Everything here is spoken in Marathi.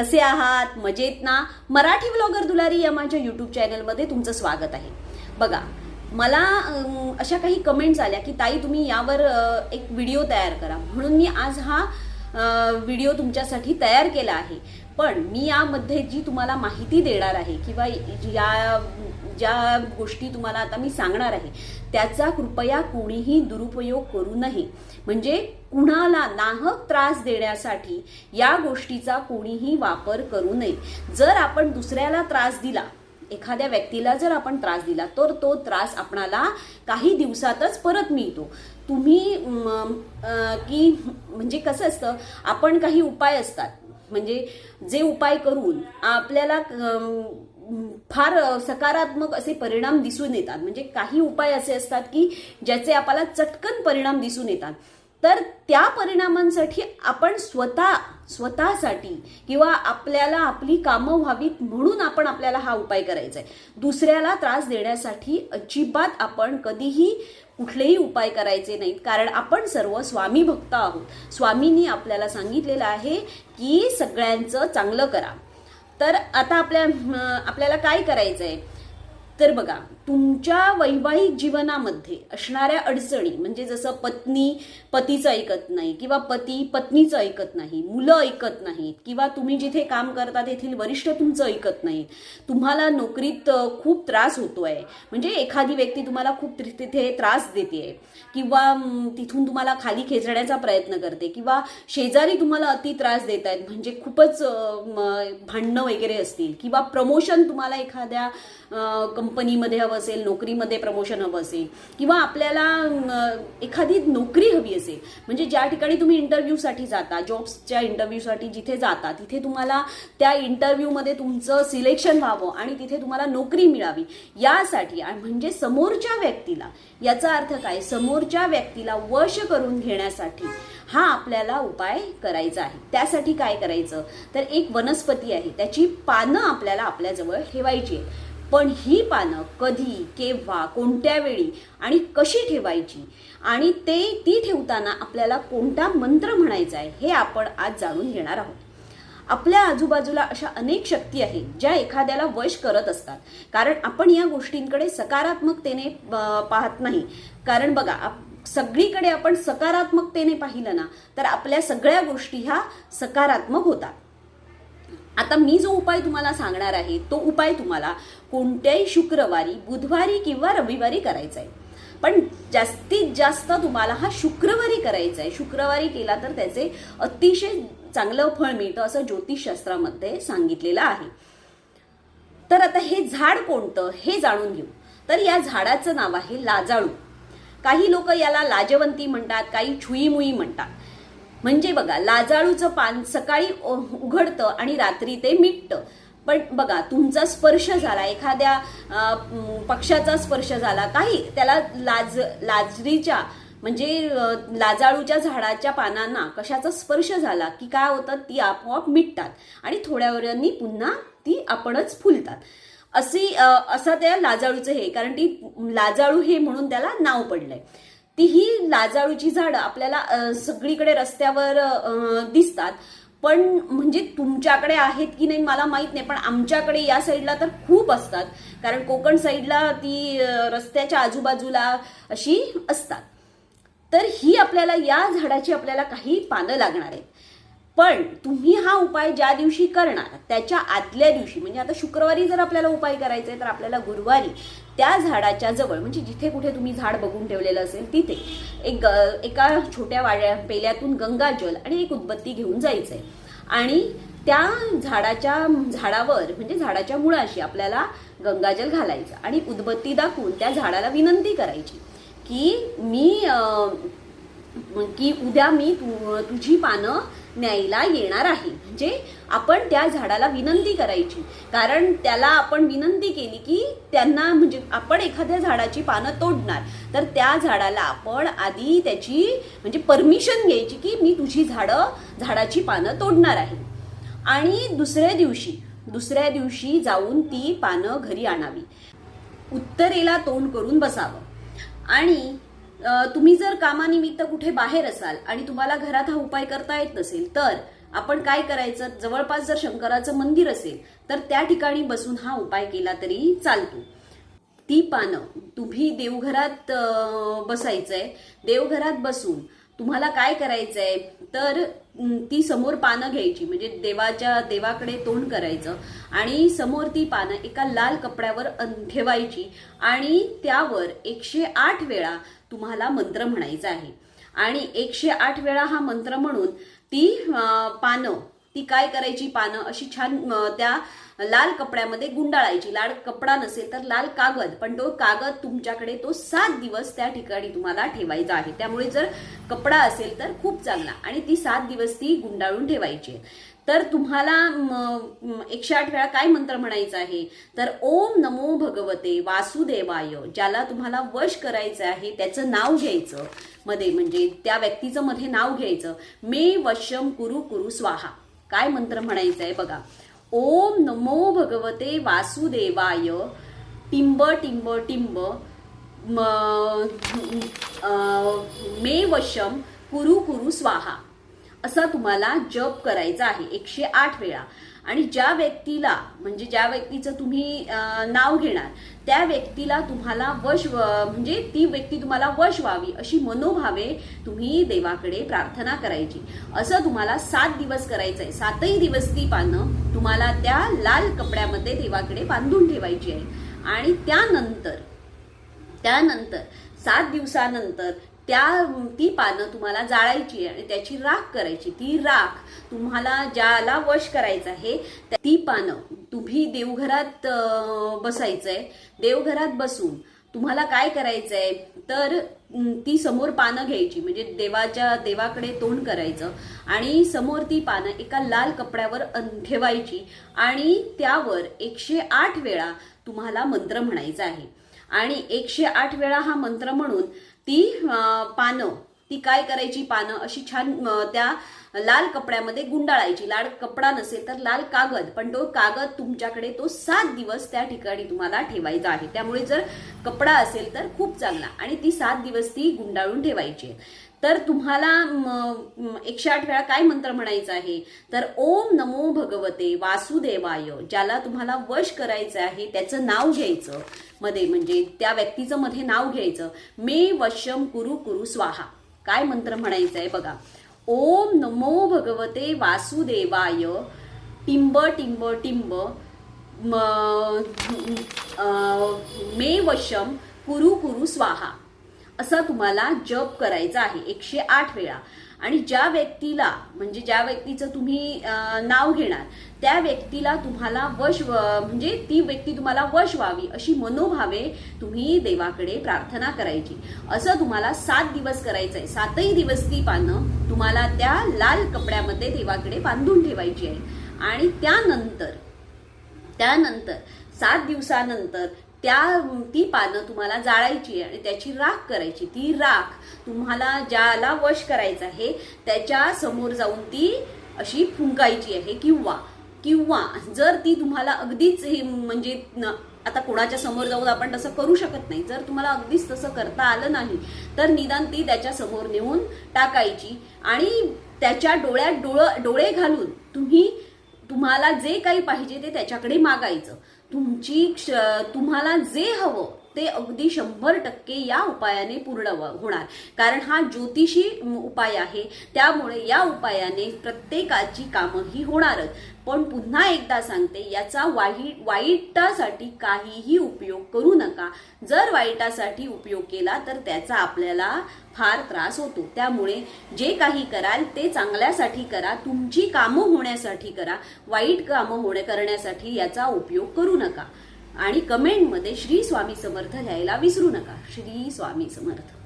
कसे आहात? मजेत ना? मराठी ब्लॉगर दुलारी या माझ्या यूट्यूब चॅनलमध्ये तुमचं स्वागत आहे. बघा, मला अशा काही कमेंट्स आल्या की ताई तुम्ही यावर एक व्हिडिओ तयार करा, म्हणून मी आज हा व्हिडिओ तुमच्यासाठी तयार केला आहे. पण मी यामध्ये जी तुम्हाला माहिती देणार आहे किंवा ज्या गोष्टी तुम्हाला आता मी सांगणार आहे त्याचा कृपया कोणीही दुरुपयोग करू नये. म्हणजे कुणाला नाहक त्रास देण्यासाठी या गोष्टीचा कोणीही वापर करू नये. जर आपण दुसऱ्याला त्रास दिला, एखाद्या व्यक्तीला जर आपण त्रास दिला तर तो त्रास आपणाला काही दिवसातच परत मिळतो. तुम्ही की म्हणजे कसं असतं, आपण काही उपाय असतात, म्हणजे जे उपाय करून आपल्याला फार सकारात्मक असे परिणाम दिसून येतात. म्हणजे काही उपाय असे असतात की ज्याचे आपल्याला चटकन परिणाम दिसून येतात. तर त्या परिणामांसाठी आपण स्वतःसाठी किंवा आपल्याला आपली कामं व्हावीत म्हणून आपल्याला हा उपाय करायचा आहे. दुसऱ्याला त्रास देण्यासाठी अजिबात आपण कधीही कुठलेही उपाय करायचे नाहीत, कारण आपण सर्व स्वामी भक्त आहोत. स्वामींनी आपल्याला सांगितलेलं आहे की सगळ्यांचं चांगलं करा. तर आता आपल्याला काय करायचं आहे तर बघा, तुमच्या वैवाहिक जीवनामध्ये असणाऱ्या अडचणी, म्हणजे जसं पत्नी पतीचं ऐकत नाही किंवा पती पत्नीचं ऐकत नाही, मुलं ऐकत नाहीत, किंवा तुम्ही जिथे काम करता तेथील वरिष्ठ तुमचं ऐकत नाहीत, तुम्हाला नोकरीत खूप त्रास होतोय, म्हणजे एखादी व्यक्ती तुम्हाला खूप तिथे त्रास देते किंवा तिथून तुम्हाला खाली खेचण्याचा प्रयत्न करते, किंवा शेजारी तुम्हाला अति त्रास देत आहेत, म्हणजे खूपच भांडणं वगैरे असतील, किंवा प्रमोशन तुम्हाला एखाद्या कंपनीमध्ये हवं असेल, नोकरीमध्ये प्रमोशन हवं असेल, किंवा आपल्याला एखादी नोकरी हवी असेल, म्हणजे ज्या ठिकाणी तुम्ही इंटरव्ह्यूसाठी जाता, जॉब्सच्या इंटरव्ह्यूसाठी जिथे जाता, तिथे तुम्हाला त्या इंटरव्ह्यूमध्ये तुमचं सिलेक्शन व्हावं आणि तिथे तुम्हाला नोकरी मिळावी यासाठी, म्हणजे समोरच्या व्यक्तीला, याचा अर्थ काय, समोरच्या व्यक्तीला वश करून घेण्यासाठी हा आपल्याला उपाय करायचा आहे. त्यासाठी काय करायचं तर एक वनस्पती आहे, त्याची पानं आपल्याला आपल्याजवळ ठेवायची आहेत. पण ही पानं कधी, केव्हा, कोणत्या वेळी आणि कशी ठेवायची, आणि ती ठेवताना आपल्याला कोणता मंत्र म्हणायचा आहे हे आपण आज जाणून घेणार आहोत. आपल्या आजूबाजूला अशा अनेक शक्ती आहेत ज्या एखाद्याला वश करत असतात, कारण आपण या गोष्टींकडे सकारात्मकतेने पाहत नाही. कारण बघा, सगळीकडे आपण सकारात्मकतेने पाहिलं ना तर आपल्या सगळ्या गोष्टी ह्या सकारात्मक होतात. आता मी जो उपाय तुम्हाला सांगणार आहे तो उपाय तुम्हाला कोणत्याही शुक्रवारी, बुधवारी किंवा रविवारी करायचा आहे. पण जास्तीत जास्त तुम्हाला हा शुक्रवारी करायचा आहे. शुक्रवारी केला तर त्याचे अतिशय चांगलं फळ मिळतं असं ज्योतिषशास्त्रामध्ये सांगितलेलं आहे. तर आता हे झाड कोणतं हे जाणून घेऊ. तर या झाडाचं नाव आहे लाजाळू. काही लोक याला लाजवंती म्हणतात, काही छुईमुई म्हणतात. म्हणजे बघा, लाजाळूचं पान सकाळी उघडतं आणि रात्री ते मिटतं. पण बघा, तुमचा स्पर्श झाला, एखाद्या पक्षाचा स्पर्श झाला, काही त्याला लाजरीच्या म्हणजे लाजाळूच्या झाडाच्या पानांना कशाचा स्पर्श झाला की काय होतं, ती आपोआप मिटतात आणि थोड्या वेळाने पुन्हा ती आपणच फुलतात. असं त्या लाजाळूचं हे, कारण ती लाजाळू हे म्हणून त्याला नाव पडलंय. ही लाजाळूची झाडं आपल्याला सगळीकडे रस्त्यावर दिसतात. पण म्हणजे तुमच्याकडे आहेत की नाही मला माहित नाही, पण आमच्याकडे या साईडला तर खूप असतात, कारण कोकण साईडला ती रस्त्याच्या आजूबाजूला अशी असतात. तर ही आपल्याला या झाडाची आपल्याला काही पानं लागणार आहेत. पण तुम्ही हा उपाय ज्या दिवशी करणार त्याच्या आदल्या दिवशी, म्हणजे आता शुक्रवारी जर आपल्याला उपाय करायचा आहे तर आपल्याला गुरुवारी त्या झाडाच्या जवळ, म्हणजे जिथे कुठे तुम्ही झाड बघून ठेवलेलं असेल तिथे एका छोट्या पेल्यातून गंगाजल आणि एक उदबत्ती घेऊन जायचंय, आणि त्या झाडावर म्हणजे झाडाच्या मुळाशी आपल्याला गंगाजल घालायचं आणि उदबत्ती दाखवून त्या झाडाला विनंती करायची की उद्या मी तुझी पानं न्यायला येणार आहे. म्हणजे आपण त्या झाडाला विनंती करायची, कारण त्याला आपण विनंती केली की त्यांना, म्हणजे आपण एखाद्या झाडाची पानं तोडणार तर त्या झाडाला आपण आधी त्याची म्हणजे परमिशन घ्यायची की मी तुझी झाडाची पानं तोडणार आहे, आणि दुसऱ्या दिवशी जाऊन ती पानं घरी आणावी, उत्तरेला तोंड करून बसावं. आणि तुम्ही जर कामानिमित्त कुठे बाहेर असाल आणि तुम्हाला घरात हा उपाय करता येत नसेल तर आपण काय करायचं, जवळपास जर शंकराचं मंदिर असेल तर त्या ठिकाणी बसून हा उपाय केला तरी चालतो. ती पानं तुम्ही देवघरात बसायचंय. देवघरात बसून तुम्हाला काय करायचंय तर ती समोर पानं घ्यायची, म्हणजे देवाकडे तोंड करायचं आणि समोर ती पानं एका लाल कपड्यावर ठेवायची आणि त्यावर 108 वेळा तुम्हाला मंत्र म्हणायचा आहे. आणि 108 वेळा हा मंत्र म्हणून ती पानं, ती काय करायची, पानं अशी छान त्या लाल कपड्यामध्ये गुंडाळायची. लाल कपडा नसेल तर लाल कागद, पण तो कागद तुमच्याकडे तो 7 दिवस त्या ठिकाणी तुम्हाला ठेवायचा आहे. त्यामुळे जर कपडा असेल तर खूप चांगला, आणि ती 7 दिवस ती गुंडाळून ठेवायची. तर तुम्हाला 108 वेळा काय मंत्र म्हणायचा आहे तर ओम नमो भगवते वासुदेवाय. ज्याला तुम्हाला वश करायचं आहे त्याचं नाव घ्यायचं मध्ये, म्हणजे त्या व्यक्तीचं मध्ये नाव घ्यायचं. मे वशम कुरु कुरु स्वाहा. काय मंत्र म्हणायचं आहे बघा. ओम नमो भगवते वासुदेवाय टिंब टिंब टिंब मे वशम कुरु कुरु स्वाहा. असा तुम्हाला जप करायचा आहे 108 वेळा. आणि ज्या व्यक्तीला, म्हणजे ज्या व्यक्तीचं तुम्ही नाव घेणार त्या व्यक्तीला तुम्हाला वश, म्हणजे ती व्यक्ती तुम्हाला वश व्हावी अशी मनोभावे तुम्ही देवाकडे प्रार्थना करायची. असं तुम्हाला 7 दिवस करायचं आहे. 7ही दिवस ती पानं तुम्हाला त्या लाल कपड्यामध्ये देवाकडे बांधून ठेवायची आहे. आणि त्यानंतर 7 दिवसानंतर ती पानं तुम्हाला जाळायची आणि त्याची राख करायची. ती राख तुम्हाला ज्याला वश करायचं आहे ती पानं तुम्ही देवघरात बसायचंय. देवघरात बसून तुम्हाला काय करायचंय तर ती समोर पानं घ्यायची, म्हणजे देवाकडे तोंड करायचं आणि समोर ती पानं एका लाल कपड्यावर ठेवायची आणि त्यावर 108 वेळा तुम्हाला मंत्र म्हणायचा आहे. आणि 108 वेळा हा मंत्र म्हणून ती पानं, ती काय करायची, पानं अशी छान त्या लाल कपड्यामध्ये गुंडाळायची. लाल कपडा नसेल तर लाल कागद, पण तो कागद तुमच्याकडे तो 7 दिवस त्या ठिकाणी तुम्हाला ठेवायचा आहे. त्यामुळे जर कपडा असेल तर खूप चांगला, आणि ती 7 दिवस ती गुंडाळून ठेवायची. तर तुम्हाला 108 वेळा काय मंत्र म्हणायचं आहे तर ओम नमो भगवते वासुदेवाय. ज्याला तुम्हाला वश करायचं आहे त्याचं नाव घ्यायचं मध्ये, म्हणजे त्या व्यक्तीचं मध्ये नाव घ्यायचं. मे वशम कुरु कुरु स्वाहा. काय मंत्र म्हणायचं आहे बघा. ओम नमो भगवते वासुदेवाय टिंब टिंब टिंब मे वशम कुरु कुरु स्वाहा. असा तुम्हाला जप करायचा आहे 108 वेळा. आणि ज्या व्यक्तीला, म्हणजे ज्या व्यक्तीचं तुम्ही नाव घेणार त्या व्यक्तीला तुम्हाला वश, म्हणजे ती व्यक्ती तुम्हाला वश व्हावी अशी मनोभावे तुम्ही देवाकडे प्रार्थना करायची. असं तुम्हाला 7 दिवस करायचं आहे. 7ही दिवस ती पानं तुम्हाला त्या लाल कपड्यामध्ये देवाकडे बांधून ठेवायची आहे. आणि त्यानंतर 7 दिवसानंतर ती पानं तुम्हाला जाळायची आणि त्याची राख करायची. ती राख तुम्हाला ज्याला वश करायचं आहे त्याच्या समोर जाऊन ती अशी फुंकायची आहे. किंवा जर ती तुम्हाला अगदीच, म्हणजे आता कोणाच्या समोर जाऊन आपण तसं करू शकत नाही, जर तुम्हाला अगदीच तसं करता आलं नाही तर निदान ती त्याच्या समोर नेऊन टाकायची आणि त्याच्या डोळ्यात डोळे घालून तुम्हाला जे काही पाहिजे ते त्याच्याकडे मागायचं. तुम्हाला जे हवं ते अगदी 100% या उपायाने पूर्ण होणार. कारण हा ज्योतिषी उपाय आहे, त्यामुळे या उपायाने प्रत्येकाची कामं ही होणारच. पण पुन्हा एकदा सांगते, याचा वाईटासाठी काहीही उपयोग करू नका. जर वाईटासाठी उपयोग केला तर त्याचा आपल्याला फार त्रास होतो. त्यामुळे जे काही कराल ते चांगल्यासाठी करा, तुमची कामं होण्यासाठी करा. वाईट कामं करण्यासाठी याचा उपयोग करू नका. आणि कमेंटमध्ये श्री स्वामी समर्थ लिहायला विसरू नका. श्री स्वामी समर्थ.